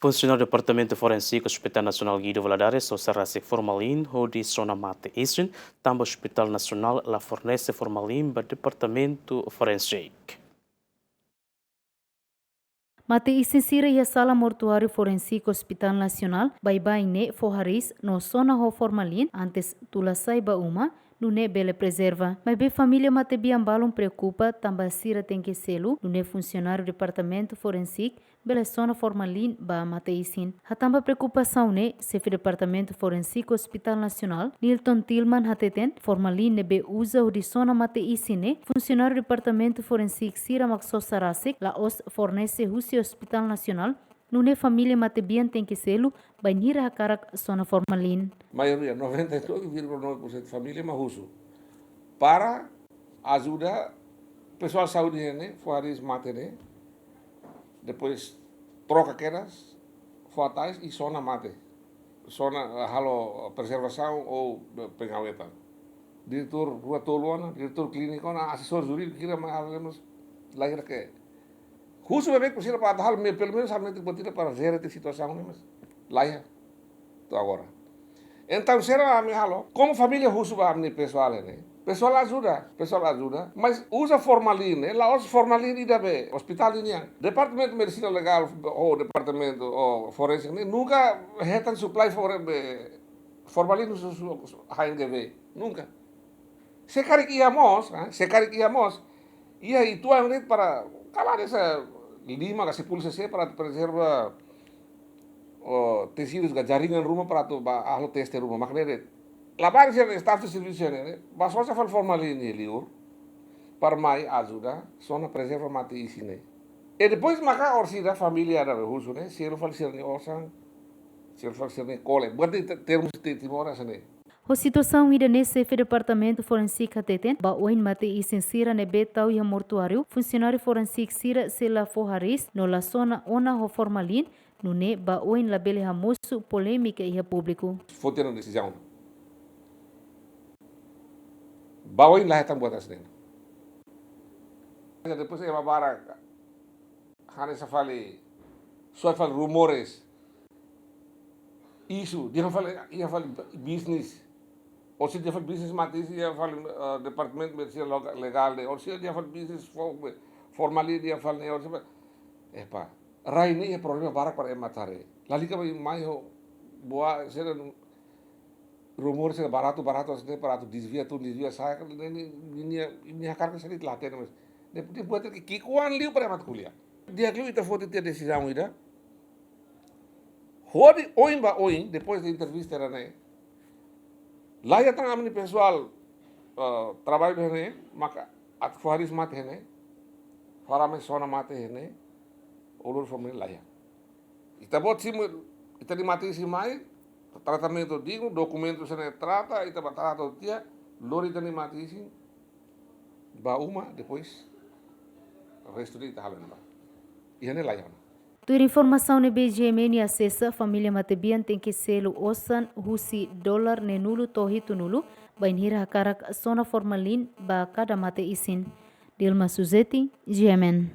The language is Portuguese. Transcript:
Funsionariu Departamentu Foresnik Óspital Nasional HNGV Valadares, sosa rasik formalin, hodi, sona, isin, tanba Óspital Nasional la fornese formalin ba Departamentu Foresnik. Mate isin sira ia sala mortuário forensico Hospital Nasional, bai ne forharis no sona ho formalin antes tula saiba uma, nune bele preserva. Mas be família mate biambalum preocupa, tamba sira tem que selo, nune funcionário Departamentu Foresnik, bele sona formalin ba mate isin. Hatamba preocupação ne, chefe Departamentu Forensico Hospital Nasional, Nilton Tillman hateten, formalin ne be usa o de sona mate isin ne, funcionário Departamentu Foresnik sira mak sosa rasik, la os fornese Hospital Nasional, nune família matebian tem que selo, banhira hakarak sona formalin. Maioria, 99,9% de família mahusu. Para ajuda pessoal de saúde, né? Forris mate, né? Depois troca quedas, fatais e sona mate. Sona halo preservação ou pengaweta. Diretor rua toluana, diretor clínico, assessor jurídico, kira mais lahir ke. Husu bebek precisa para hal pelo menos realmente botar para ver essa situação, né? Mas lá é agora. Então será a minha halo. Como família husu vai me pessoal, né? Pessoal ajuda, mas usa formalin, né? Lá usa formalin e daí hospital ini. Departamento de Medicina Legal ou Departamento Forense nunca retan supply formalin no HNGV, nunca. Se cariquiamos, e aí tu é para calar essa lima que se pulsa para preservar tecidos que jaringan rumah para tu ahlo teste rumah maknanya labar sih staff de serviço né basou se fal formalin liur para mai ajuda sona preserva mate isin e depois maka orsida família da husu né se ele fal sirni osan se ele fal sirni cole buat termos de timora sene. A situação ida nesse Departamento Forensic hateten, ba oin mate isin sira ne betau ia mortuário, funcionário forensic sira sela forharis no la sona ona ho formalin, no ne ba oin la bele hamosu polêmica ia público. Foi ter uma decisão. Ba oin lah etam buat asden. Depois ia babara hane safali só fal rumores. Isso, dia fal business. Ou se dia fal business mati dia fal Departamento de Medicina Legal, ou se dia fal business formalin dia fal ne ou se epa rai ni problema barak para matare. Lali ka mai ho boa ser rumor se barato assim para tu desvia sai ini akar que serit laten mas depois buat que kuan liu para mat kuliah. Dia que ita foto ter decisão ida. Hodi oin depois da entrevista era né. Lá já tanga mini pessoal trabalho né, maka at faris mate né. Farame sona mate né. Olor família lá já. Ita bot sim ita di mate sim mai tratamento digno, documento se ne trata, ita batata dia, lori ita di mate sim. Ba uma depois resto di ita halen ba. Ihane lá já. Tur informação ne BGM ni acessa família matebian tem que selo osan husi dolar ne nulu tohitu nulu bainhira hakarak sona formalin ba kada mate isin. Dilma Suzeti, GMN.